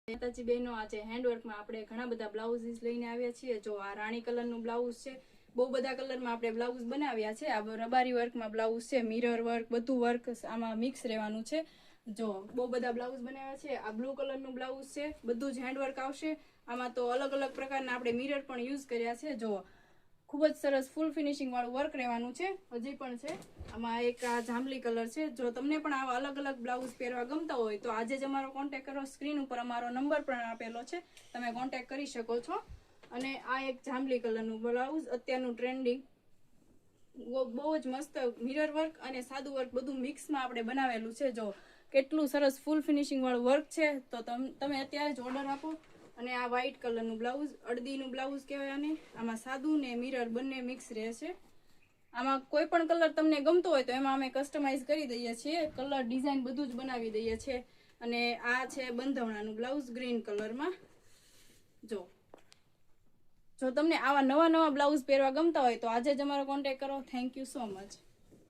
માતાજી બહેનો, આજે હેન્ડવર્કમાં આપણે ઘણા બધા બ્લાઉઝીસ લઈને આવ્યા છીએ. જો આ રાણી કલરનું બ્લાઉઝ છે, બહુ બધા કલરમાં આપણે બ્લાઉઝ બનાવ્યા છે. આ રબારી વર્કમાં બ્લાઉઝ છે, મિરર વર્ક, બધું વર્ક આમાં મિક્સ રહેવાનું છે. જો બહુ બધા બ્લાઉઝ બનાવ્યા છે. આ બ્લુ કલરનું બ્લાઉઝ છે, બધું જ હેન્ડવર્ક આવશે. આમાં તો અલગ અલગ પ્રકારના આપણે મિરર પણ યુઝ કર્યા છે. જો ખૂબ જ સરસ ફૂલ ફિનિશિંગ વાળું વર્ક રહેવાનું છે. હજી પણ છે. આમાં એક આ જાંબલી કલર છે. જો તમને પણ આવા અલગ અલગ બ્લાઉઝ પહેરવા ગમતા હોય તો આજે જ અમારો કોન્ટેક્ટ કરો. સ્ક્રીન ઉપર અમારો નંબર પણ આપેલો છે, તમે કોન્ટેક્ટ કરી શકો છો. અને આ એક જાંબલી કલરનું બ્લાઉઝ અત્યારનું ટ્રેન્ડિંગ, બહુ જ મસ્ત મિરર વર્ક અને સાદું વર્ક બધું મિક્સમાં આપણે બનાવેલું છે. જો કેટલું સરસ ફૂલ ફિનિશિંગ વાળું વર્ક છે. તો તમે અત્યારે જ ઓર્ડર આપો. અને આ વ્હાઈટ કલરનું બ્લાઉઝ, અડદીનું બ્લાઉઝ કહેવાય આને. આમાં સાદું ને મિરર બંને મિક્સ રહેશે. આમાં કોઈ પણ કલર તમને ગમતો હોય તો એમાં અમે કસ્ટમાઇઝ કરી દઈએ છીએ. કલર ડિઝાઇન બધું જ બનાવી દઈએ છીએ. અને આ છે બંધવણાનું બ્લાઉઝ ગ્રીન કલરમાં. જો તમને આવા નવા બ્લાઉઝ પહેરવા ગમતા હોય તો આજે જ અમારો કોન્ટેક્ટ કરો. Thank you so much.